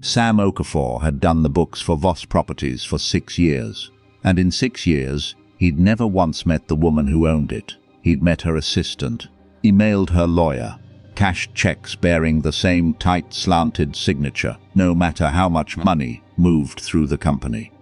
Sam Okafor had done the books for Voss Properties for 6 years, and in 6 years, he'd never once met the woman who owned it. He'd met her assistant, emailed her lawyer, cashed checks bearing the same tight, slanted signature, no matter how much money moved through the company.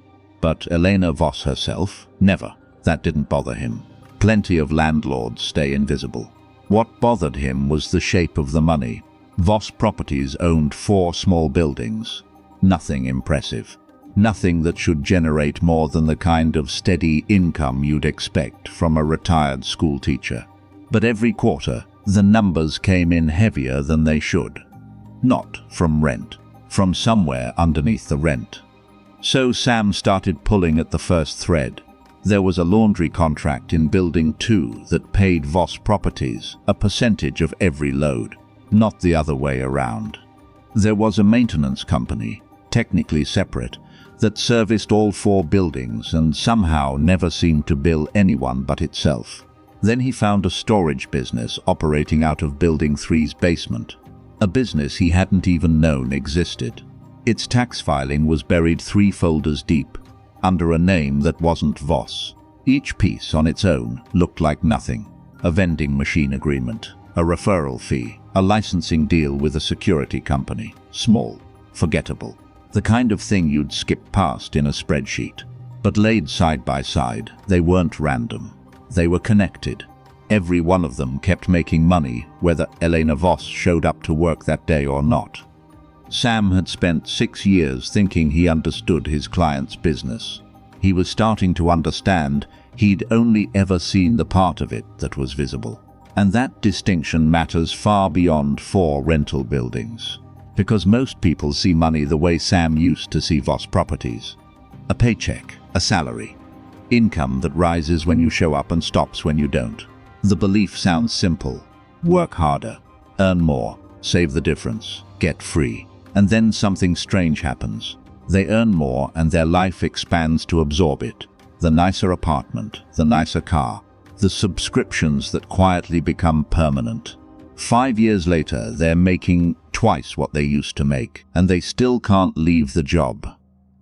But Elena Voss herself? Never. That didn't bother him. Plenty of landlords stay invisible. What bothered him was the shape of the money. Voss Properties owned 4 small buildings. Nothing impressive. Nothing that should generate more than the kind of steady income you'd expect from a retired school teacher. But every quarter, the numbers came in heavier than they should. Not from rent, from somewhere underneath the rent. So Sam started pulling at the first thread. There was a laundry contract in Building 2 that paid Voss Properties a percentage of every load, not the other way around. There was a maintenance company, technically separate, that serviced all 4 buildings and somehow never seemed to bill anyone but itself. Then he found a storage business operating out of Building 3's basement, a business he hadn't even known existed. Its tax filing was buried 3 folders deep, under a name that wasn't Voss. Each piece on its own looked like nothing. A vending machine agreement, a referral fee, a licensing deal with a security company. Small, forgettable. The kind of thing you'd skip past in a spreadsheet. But laid side by side, they weren't random. They were connected. Every one of them kept making money, whether Elena Voss showed up to work that day or not. Sam had spent 6 years thinking he understood his client's business. He was starting to understand he'd only ever seen the part of it that was visible. And that distinction matters far beyond 4 rental buildings. Because most people see money the way Sam used to see Voss Properties. A paycheck, a salary. Income that rises when you show up and stops when you don't. The belief sounds simple. Work harder, earn more, save the difference, get free. And then something strange happens. They earn more and their life expands to absorb it. The nicer apartment, the nicer car, the subscriptions that quietly become permanent. 5 years later, they're making twice what they used to make, and they still can't leave the job.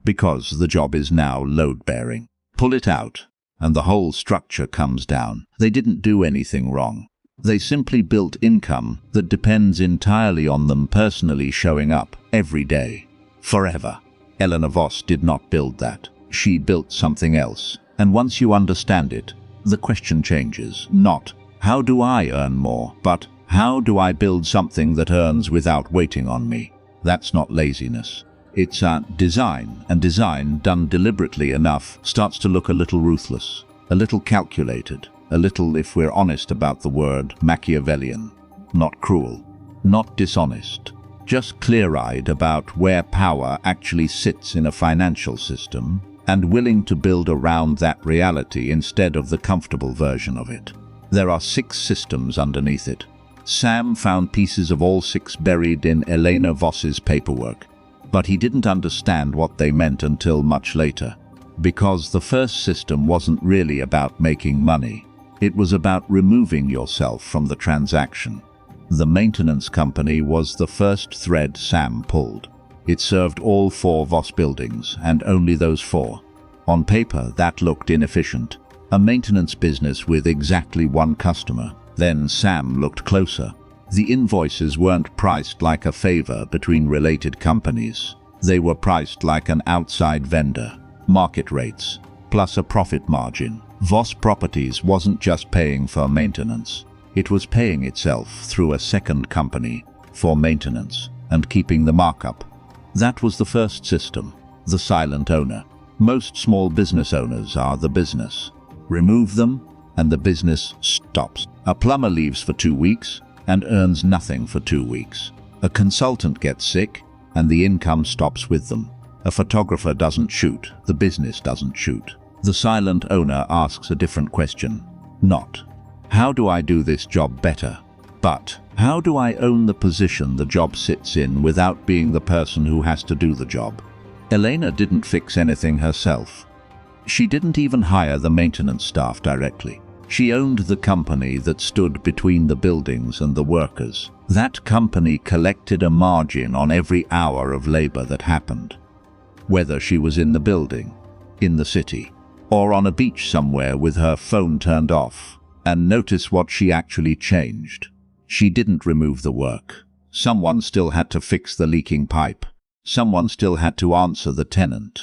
Because the job is now load-bearing. Pull it out, and the whole structure comes down. They didn't do anything wrong. They simply built income that depends entirely on them personally showing up every day, forever. Elena Voss did not build that. She built something else. And once you understand it, the question changes. Not, how do I earn more? But, how do I build something that earns without waiting on me? That's not laziness. It's design, and design done deliberately enough starts to look a little ruthless, a little calculated. A little, if we're honest about the word, Machiavellian. Not cruel, not dishonest, just clear-eyed about where power actually sits in a financial system and willing to build around that reality instead of the comfortable version of it. There are 6 systems underneath it. Sam found pieces of all 6 buried in Elena Voss's paperwork, but he didn't understand what they meant until much later, because the first system wasn't really about making money. It was about removing yourself from the transaction. The maintenance company was the first thread Sam pulled. It served all 4 Voss buildings, and only those 4. On paper, that looked inefficient. A maintenance business with exactly 1 customer. Then Sam looked closer. The invoices weren't priced like a favor between related companies. They were priced like an outside vendor. Market rates, plus a profit margin. Voss Properties wasn't just paying for maintenance. It was paying itself through a second company for maintenance and keeping the markup. That was the first system, the silent owner. Most small business owners are the business. Remove them and the business stops. A plumber leaves for 2 weeks and earns nothing for 2 weeks. A consultant gets sick and the income stops with them. A photographer doesn't shoot, the business doesn't shoot. The silent owner asks a different question. Not, how do I do this job better? But, how do I own the position the job sits in without being the person who has to do the job? Elena didn't fix anything herself. She didn't even hire the maintenance staff directly. She owned the company that stood between the buildings and the workers. That company collected a margin on every hour of labor that happened, whether she was in the building, in the city, or on a beach somewhere with her phone turned off. And notice what she actually changed. She didn't remove the work. Someone still had to fix the leaking pipe. Someone still had to answer the tenant.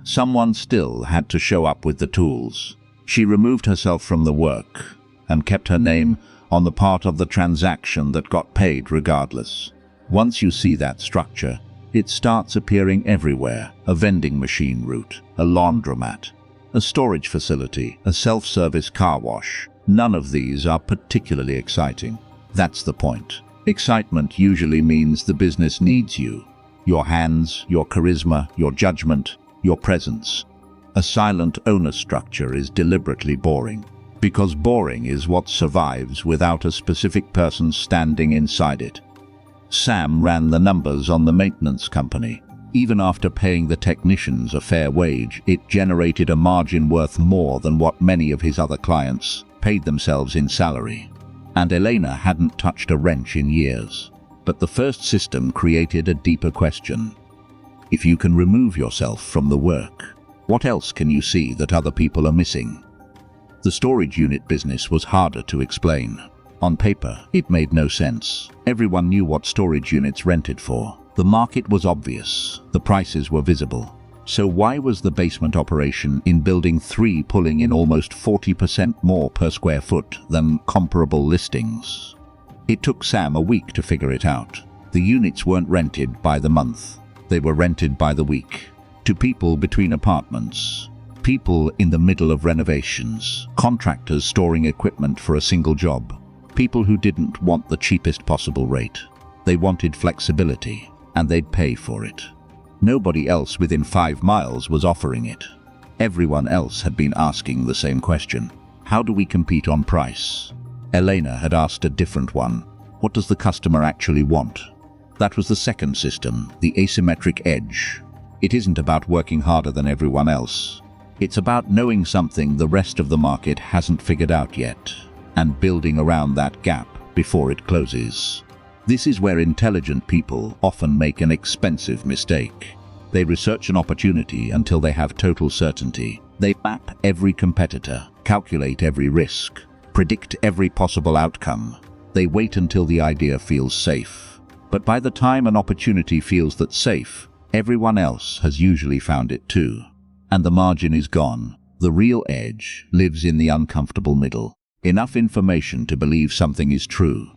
Someone still had to show up with the tools. She removed herself from the work and kept her name on the part of the transaction that got paid regardless. Once you see that structure, it starts appearing everywhere. A vending machine route, a laundromat, a storage facility, a self-service car wash. None of these are particularly exciting. That's the point. Excitement usually means the business needs you. Your hands, your charisma, your judgment, your presence. A silent owner structure is deliberately boring, because boring is what survives without a specific person standing inside it. Sam ran the numbers on the maintenance company. Even after paying the technicians a fair wage, it generated a margin worth more than what many of his other clients paid themselves in salary. And Elena hadn't touched a wrench in years. But the first system created a deeper question. If you can remove yourself from the work, what else can you see that other people are missing? The storage unit business was harder to explain. On paper, it made no sense. Everyone knew what storage units rented for. The market was obvious. The prices were visible. So why was the basement operation in Building 3 pulling in almost 40% more per square foot than comparable listings? It took Sam a week to figure it out. The units weren't rented by the month. They were rented by the week. To people between apartments, people in the middle of renovations, contractors storing equipment for a single job, people who didn't want the cheapest possible rate. They wanted flexibility, and they'd pay for it. Nobody else within 5 miles was offering it. Everyone else had been asking the same question. How do we compete on price? Elena had asked a different one. What does the customer actually want? That was the second system, the asymmetric edge. It isn't about working harder than everyone else. It's about knowing something the rest of the market hasn't figured out yet, and building around that gap before it closes. This is where intelligent people often make an expensive mistake. They research an opportunity until they have total certainty. They map every competitor, calculate every risk, predict every possible outcome. They wait until the idea feels safe. But by the time an opportunity feels that's safe, everyone else has usually found it too. And the margin is gone. The real edge lives in the uncomfortable middle. Enough information to believe something is true.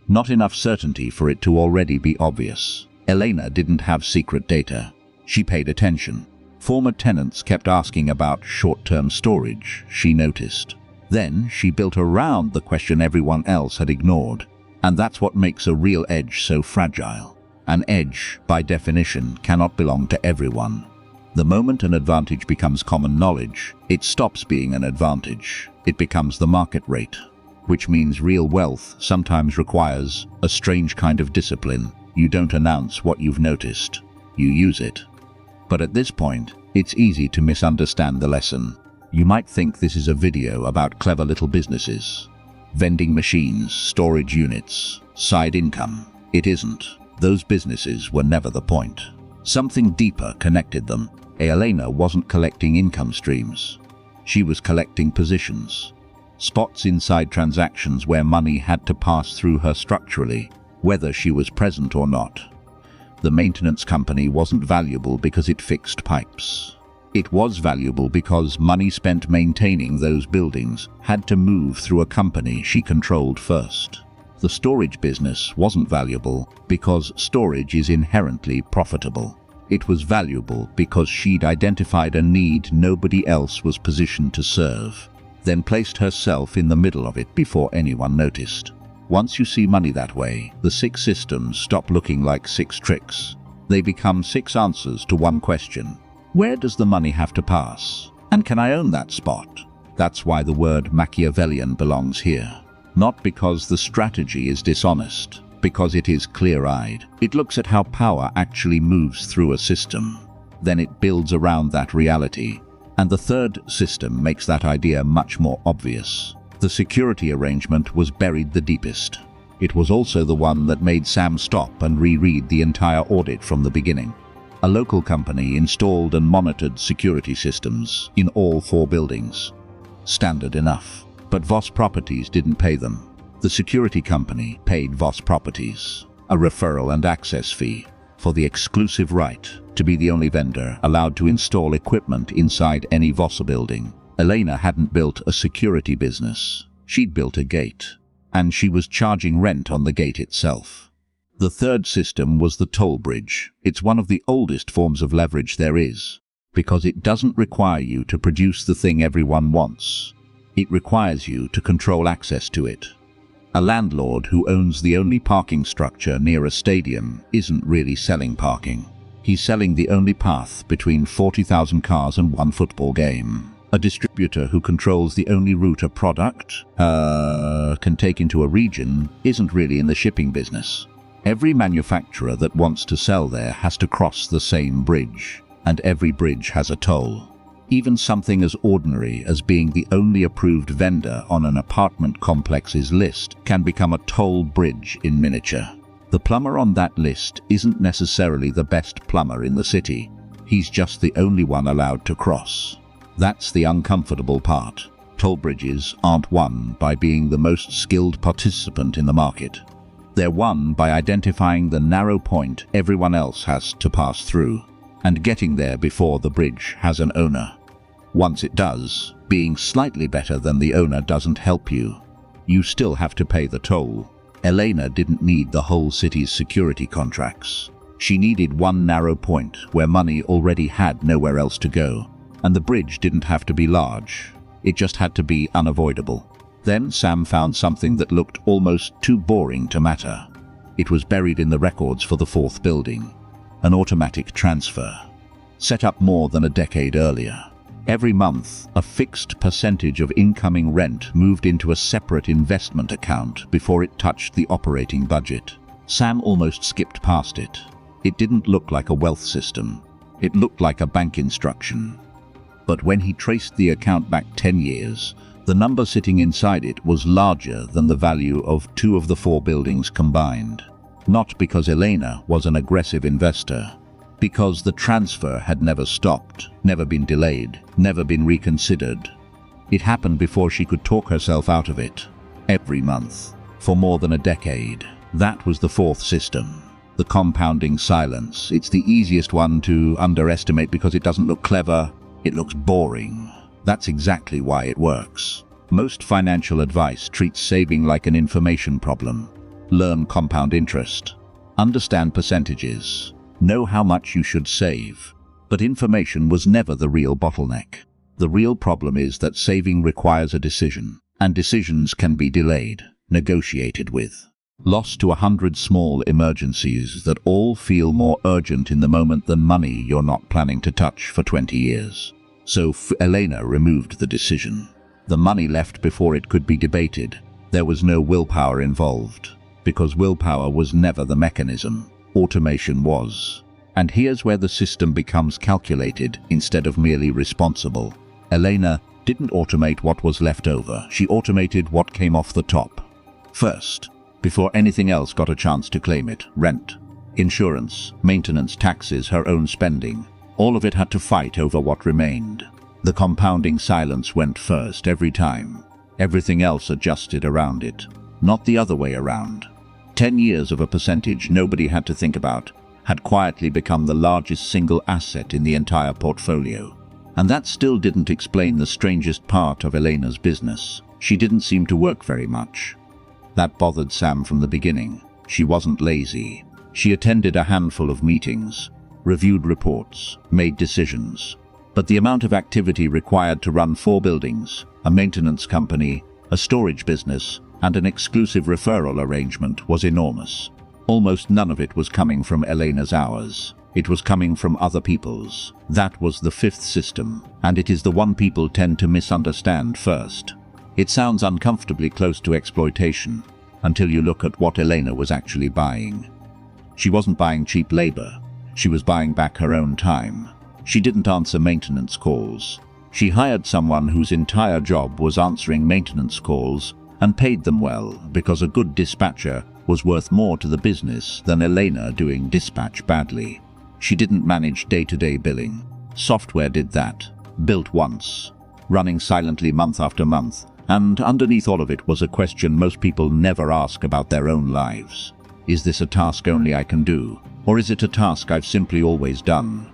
Not enough certainty for it to already be obvious. Elena didn't have secret data. She paid attention. Former tenants kept asking about short-term storage, she noticed. Then she built around the question everyone else had ignored. And that's what makes a real edge so fragile. An edge, by definition, cannot belong to everyone. The moment an advantage becomes common knowledge, it stops being an advantage. It becomes the market rate, which means real wealth sometimes requires a strange kind of discipline. You don't announce what you've noticed. You use it. But at this point, it's easy to misunderstand the lesson. You might think this is a video about clever little businesses. Vending machines, storage units, side income. It isn't. Those businesses were never the point. Something deeper connected them. Elena wasn't collecting income streams. She was collecting positions. Spots inside transactions where money had to pass through her structurally, whether she was present or not. The maintenance company wasn't valuable because it fixed pipes. It was valuable because money spent maintaining those buildings had to move through a company she controlled first. The storage business wasn't valuable because storage is inherently profitable. It was valuable because she'd identified a need nobody else was positioned to serve, then placed herself in the middle of it before anyone noticed. Once you see money that way, the 6 systems stop looking like 6 tricks. They become 6 answers to one question. Where does the money have to pass? And can I own that spot? That's why the word Machiavellian belongs here. Not because the strategy is dishonest, because it is clear-eyed. It looks at how power actually moves through a system. Then it builds around that reality. And the third system makes that idea much more obvious. The security arrangement was buried the deepest. It was also the one that made Sam stop and reread the entire audit from the beginning. A local company installed and monitored security systems in all 4 buildings. Standard enough. But Voss Properties didn't pay them. The security company paid Voss Properties a referral and access fee for the exclusive right to be the only vendor allowed to install equipment inside any Voss building. Elena hadn't built a security business. She'd built a gate, and she was charging rent on the gate itself. The third system was the toll bridge. It's one of the oldest forms of leverage there is, because it doesn't require you to produce the thing everyone wants. It requires you to control access to it. A landlord who owns the only parking structure near a stadium isn't really selling parking. He's selling the only path between 40,000 cars and one football game. A distributor who controls the only route a product can take into a region isn't really in the shipping business. Every manufacturer that wants to sell there has to cross the same bridge, and every bridge has a toll. Even something as ordinary as being the only approved vendor on an apartment complex's list can become a toll bridge in miniature. The plumber on that list isn't necessarily the best plumber in the city. He's just the only one allowed to cross. That's the uncomfortable part. Toll bridges aren't won by being the most skilled participant in the market. They're won by identifying the narrow point everyone else has to pass through, and getting there before the bridge has an owner. Once it does, being slightly better than the owner doesn't help you. You still have to pay the toll. Elena didn't need the whole city's security contracts. She needed one narrow point where money already had nowhere else to go, and the bridge didn't have to be large. It just had to be unavoidable. Then Sam found something that looked almost too boring to matter. It was buried in the records for the 4th building. An automatic transfer, set up more than a decade earlier. Every month, a fixed percentage of incoming rent moved into a separate investment account before it touched the operating budget. Sam almost skipped past it. It didn't look like a wealth system. It looked like a bank instruction. But when he traced the account back 10 years, the number sitting inside it was larger than the value of 2 of the 4 buildings combined. Not because Elena was an aggressive investor, because the transfer had never stopped, never been delayed, never been reconsidered. It happened before she could talk herself out of it. Every month, for more than a decade. That was the 4th system. The compounding silence. It's the easiest one to underestimate because it doesn't look clever, it looks boring. That's exactly why it works. Most financial advice treats saving like an information problem. Learn compound interest. Understand percentages. Know how much you should save. But information was never the real bottleneck. The real problem is that saving requires a decision, and decisions can be delayed, negotiated with. Lost to 100 small emergencies that all feel more urgent in the moment than money you're not planning to touch for 20 years. So Elena removed the decision. The money left before it could be debated. There was no willpower involved, because willpower was never the mechanism. Automation was. And here's where the system becomes calculated instead of merely responsible. Elena didn't automate what was left over. She automated what came off the top. First, before anything else got a chance to claim it, rent, insurance, maintenance, taxes, her own spending. All of it had to fight over what remained. The compounding silence went first every time. Everything else adjusted around it, not the other way around. 10 years of a percentage nobody had to think about had quietly become the largest single asset in the entire portfolio. And that still didn't explain the strangest part of Elena's business. She didn't seem to work very much. That bothered Sam from the beginning. She wasn't lazy. She attended a handful of meetings, reviewed reports, made decisions. But the amount of activity required to run 4 buildings, a maintenance company, a storage business, and an exclusive referral arrangement was enormous. Almost none of it was coming from Elena's hours. It was coming from other people's. That was the 5th system, and it is the one people tend to misunderstand first. It sounds uncomfortably close to exploitation, until you look at what Elena was actually buying. She wasn't buying cheap labor. She was buying back her own time. She didn't answer maintenance calls. She hired someone whose entire job was answering maintenance calls and paid them well because a good dispatcher was worth more to the business than Elena doing dispatch badly. She didn't manage day-to-day billing. Software did that, built once, running silently month after month, and underneath all of it was a question most people never ask about their own lives. Is this a task only I can do, or is it a task I've simply always done?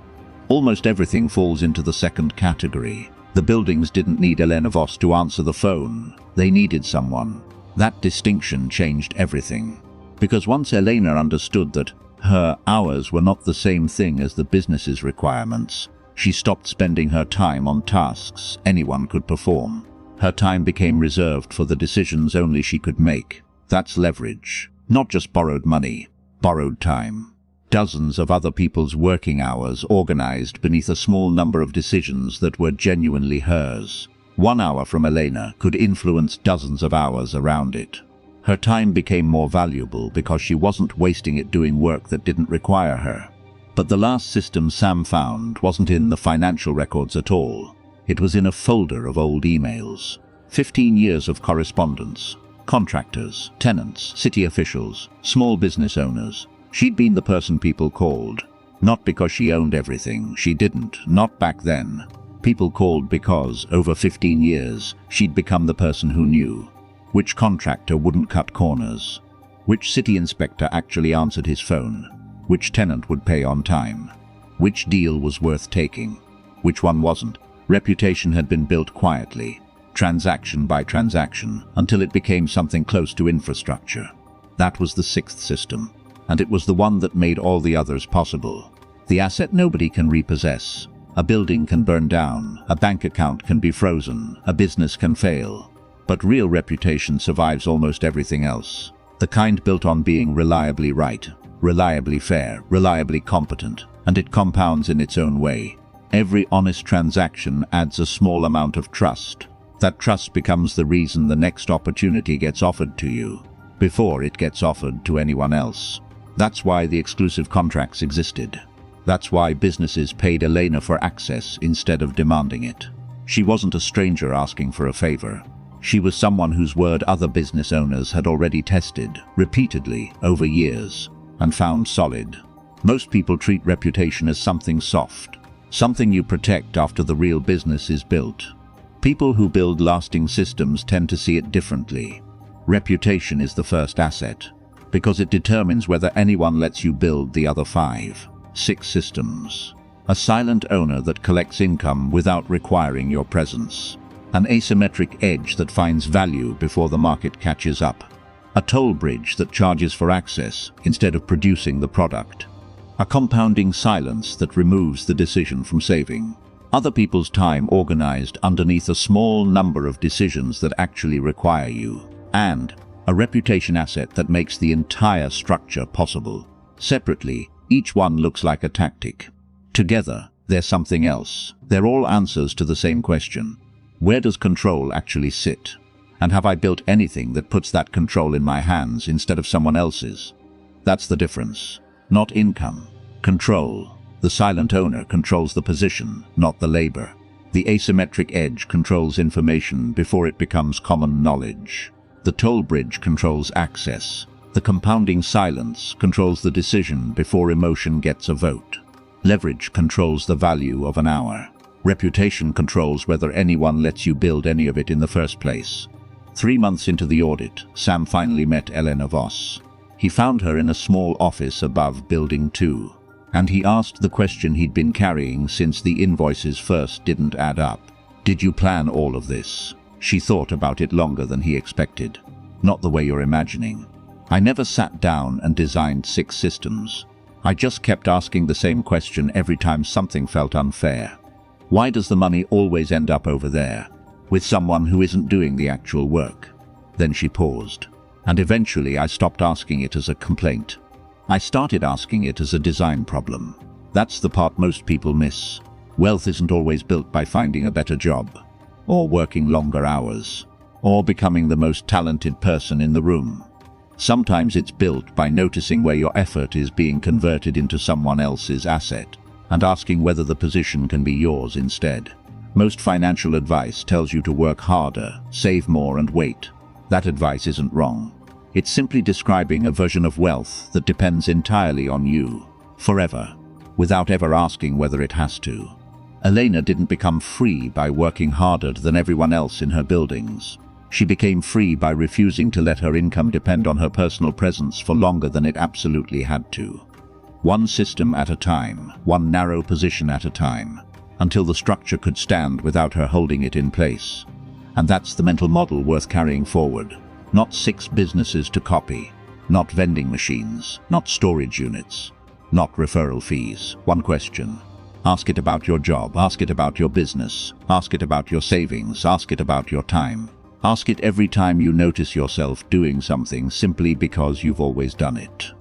Almost everything falls into the second category. The buildings didn't need Elena Voss to answer the phone. They needed someone. That distinction changed everything. Because once Elena understood that her hours were not the same thing as the business's requirements, she stopped spending her time on tasks anyone could perform. Her time became reserved for the decisions only she could make. That's leverage. Not just borrowed money, borrowed time. Dozens of other people's working hours organized beneath a small number of decisions that were genuinely hers. 1 hour from Elena could influence dozens of hours around it. Her time became more valuable because she wasn't wasting it doing work that didn't require her. But the last system Sam found wasn't in the financial records at all. It was in a folder of old emails. 15 years of correspondence. Contractors, tenants, city officials, small business owners. She'd been the person people called. Not because she owned everything. She didn't. Not back then. People called because, over 15 years, she'd become the person who knew. Which contractor wouldn't cut corners? Which city inspector actually answered his phone? Which tenant would pay on time? Which deal was worth taking? Which one wasn't? Reputation had been built quietly, transaction by transaction, until it became something close to infrastructure. That was the sixth system, and it was the one that made all the others possible. The asset nobody can repossess. A building can burn down, a bank account can be frozen, a business can fail. But real reputation survives almost everything else. The kind built on being reliably right, reliably fair, reliably competent, and it compounds in its own way. Every honest transaction adds a small amount of trust. That trust becomes the reason the next opportunity gets offered to you, before it gets offered to anyone else. That's why the exclusive contracts existed. That's why businesses paid Elena for access instead of demanding it. She wasn't a stranger asking for a favor. She was someone whose word other business owners had already tested, repeatedly, over years, and found solid. Most people treat reputation as something soft, something you protect after the real business is built. People who build lasting systems tend to see it differently. Reputation is the first asset, because it determines whether anyone lets you build the other 5, 6 systems. A silent owner that collects income without requiring your presence. An asymmetric edge that finds value before the market catches up. A toll bridge that charges for access instead of producing the product. A compounding silence that removes the decision from saving. Other people's time organized underneath a small number of decisions that actually require you. And a reputation asset that makes the entire structure possible. Separately, each one looks like a tactic. Together, they're something else. They're all answers to the same question. Where does control actually sit? And have I built anything that puts that control in my hands instead of someone else's? That's the difference. Not income. Control. The silent owner controls the position, not the labor. The asymmetric edge controls information before it becomes common knowledge. The toll bridge controls access. The compounding silence controls the decision before emotion gets a vote. Leverage controls the value of an hour. Reputation controls whether anyone lets you build any of it in the first place. 3 months into the audit, Sam finally met Elena Voss. He found her in a small office above Building 2, and he asked the question he'd been carrying since the invoices first didn't add up. Did you plan all of this? She thought about it longer than he expected. Not the way you're imagining. I never sat down and designed 6 systems. I just kept asking the same question every time something felt unfair. Why does the money always end up over there, with someone who isn't doing the actual work? Then she paused, and eventually I stopped asking it as a complaint. I started asking it as a design problem. That's the part most people miss. Wealth isn't always built by finding a better job, or working longer hours, or becoming the most talented person in the room. Sometimes it's built by noticing where your effort is being converted into someone else's asset, and asking whether the position can be yours instead. Most financial advice tells you to work harder, save more, and wait. That advice isn't wrong. It's simply describing a version of wealth that depends entirely on you, forever, without ever asking whether it has to. Elena didn't become free by working harder than everyone else in her buildings. She became free by refusing to let her income depend on her personal presence for longer than it absolutely had to. One system at a time, one narrow position at a time, until the structure could stand without her holding it in place. And that's the mental model worth carrying forward. Not 6 businesses to copy, not vending machines, not storage units, not referral fees. One question. Ask it about your job, ask it about your business, ask it about your savings, ask it about your time. Ask it every time you notice yourself doing something simply because you've always done it.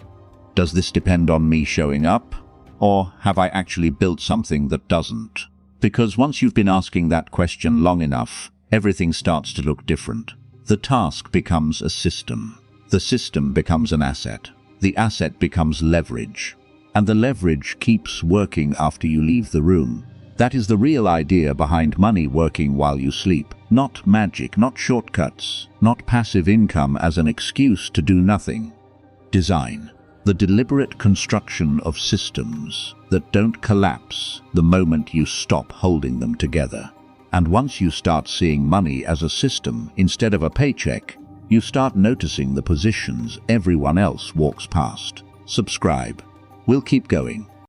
Does this depend on me showing up? Or have I actually built something that doesn't? Because once you've been asking that question long enough, everything starts to look different. The task becomes a system. The system becomes an asset. The asset becomes leverage. And the leverage keeps working after you leave the room. That is the real idea behind money working while you sleep. Not magic, not shortcuts, not passive income as an excuse to do nothing. Design. The deliberate construction of systems that don't collapse the moment you stop holding them together. And once you start seeing money as a system instead of a paycheck, you start noticing the positions everyone else walks past. Subscribe. We'll keep going.